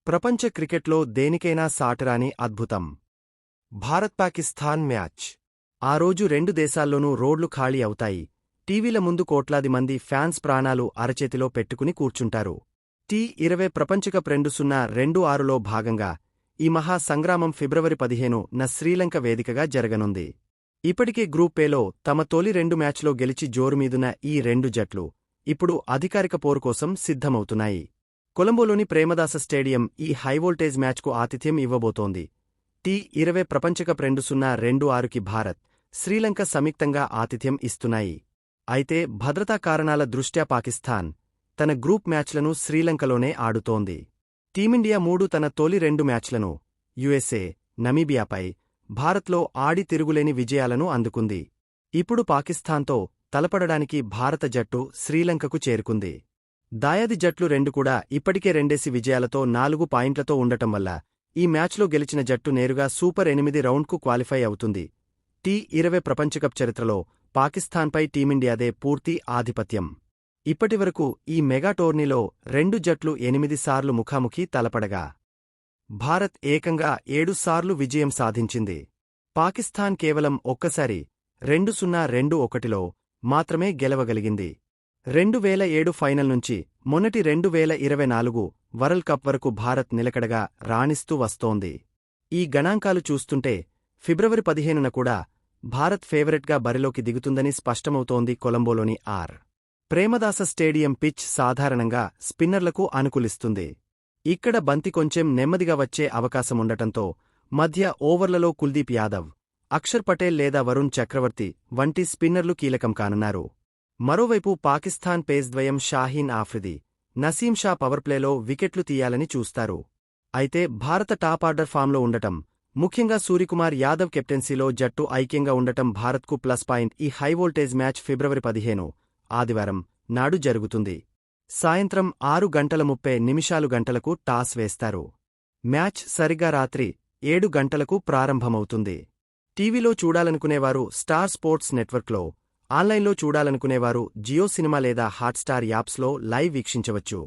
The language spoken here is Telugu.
ప్రపంచ క్రికెట్లో దేనికైనా సాటిరాని అద్భుతం. భారత్-పాకిస్తాన్ మ్యాచ్. ఆ రోజు రెండు దేశాల్లోనూ రోడ్లు ఖాళీ అవుతాయి. టీవీల ముందు కోట్లాది మంది ఫ్యాన్స్ ప్రాణాలు అరచేతిలో పెట్టుకుని కూర్చుంటారు. టీ20 ప్రపంచకప్ 2026లో భాగంగా ఈ మహా సంగ్రామం ఫిబ్రవరి 15న శ్రీలంక వేదికగా జరగనుంది. ఇప్పటికే గ్రూప్ ఏలో తమ తొలి రెండు మ్యాచ్లో గెలిచి జోరుమీదున్న ఈ రెండు జట్లు ఇప్పుడు అధికారిక పోరు కోసం సిద్ధమవుతున్నాయి. కొలంబోలోని ప్రేమదాస స్టేడియం ఈ హైవోల్టేజ్ మ్యాచ్కు ఆతిథ్యం ఇవ్వబోతోంది. టీ20 ప్రపంచకప్ 2026కి భారత్, శ్రీలంక సంయుక్తంగా ఆతిథ్యం ఇస్తున్నాయి. అయితే భద్రతా కారణాల దృష్ట్యా పాకిస్తాన్ తన గ్రూప్ మ్యాచ్లను శ్రీలంకలోనే ఆడుతోంది. టీమిండియా తన తొలి రెండు మ్యాచ్లను యుఎస్ఏ, నమీబియాపై, భారత్లో ఆడి తిరుగులేని విజయాలను అందుకుంది. ఇప్పుడు పాకిస్తాన్తో తలపడడానికి భారత జట్టు శ్రీలంకకు చేరుకుంది. దాయాది జట్లు రెండు కూడా ఇప్పటికే రెండేసి విజయాలతో 4 పాయింట్లతో ఉండటం వల్ల ఈ మ్యాచ్లో గెలిచిన జట్టు నేరుగా సూపర్ 8 రౌండ్కు క్వాలిఫై అవుతుంది. టీ20 ప్రపంచకప్ చరిత్రలో పాకిస్తాన్పై టీమిండియాదే పూర్తి ఆధిపత్యం. ఇప్పటివరకు ఈ మెగా టోర్నీలో రెండు జట్లు 8 సార్లు ముఖాముఖీ తలపడగా భారత్ ఏకంగా 7 సార్లు విజయం సాధించింది. పాకిస్తాన్ కేవలం ఒక్కసారి 2021లో మాత్రమే గెలవగలిగింది. 2007 ఫైనల్ నుంచి మొన్నటి 2024 వరల్డ్ కప్ వరకు భారత్ నిలకడగా రాణిస్తూ వస్తోంది. ఈ గణాంకాలు చూస్తుంటే ఫిబ్రవరి 15న కూడా భారత్ ఫేవరెట్గా బరిలోకి దిగుతుందని స్పష్టమవుతోంది. కొలంబోలోని ఆర్. ప్రేమదాస స్టేడియం పిచ్ సాధారణంగా స్పిన్నర్లకు అనుకూలిస్తుంది. ఇక్కడ బంతి కొంచెం నెమ్మదిగా వచ్చే అవకాశముండటంతో మధ్య ఓవర్లలో కుల్దీప్ యాదవ్, అక్షర్ పటేల్ లేదా వరుణ్ చక్రవర్తి వంటి స్పిన్నర్లు కీలకం కానున్నారు. మరోవైపు పాకిస్తాన్ పేస్ద్వయం షాహీన్ ఆఫ్రిది, నసీం షా పవర్ప్లేలో వికెట్లు తీయాలని చూస్తారు. అయితే భారత టాప్ ఆర్డర్ ఫామ్లో ఉండటం, ముఖ్యంగా సూర్యకుమార్ యాదవ్ కెప్టెన్సీలో జట్టు ఐక్యంగా ఉండటం భారత్కు ప్లస్ పాయింట్. ఈ హైవోల్టేజ్ మ్యాచ్ ఫిబ్రవరి 15 ఆదివారం నాడు జరుగుతుంది. సాయంత్రం 6:30 గంటలకు టాస్ వేస్తారు. మ్యాచ్ సరిగ్గా రాత్రి 7 గంటలకు ప్రారంభమవుతుంది. టీవీలో చూడాలనుకునేవారు స్టార్ స్పోర్ట్స్ నెట్వర్క్లో, ఆన్లైన్లో చూడాలనుకునేవారు జియో సినిమా లేదా హాట్స్టార్ యాప్స్లో లైవ్ వీక్షించవచ్చు.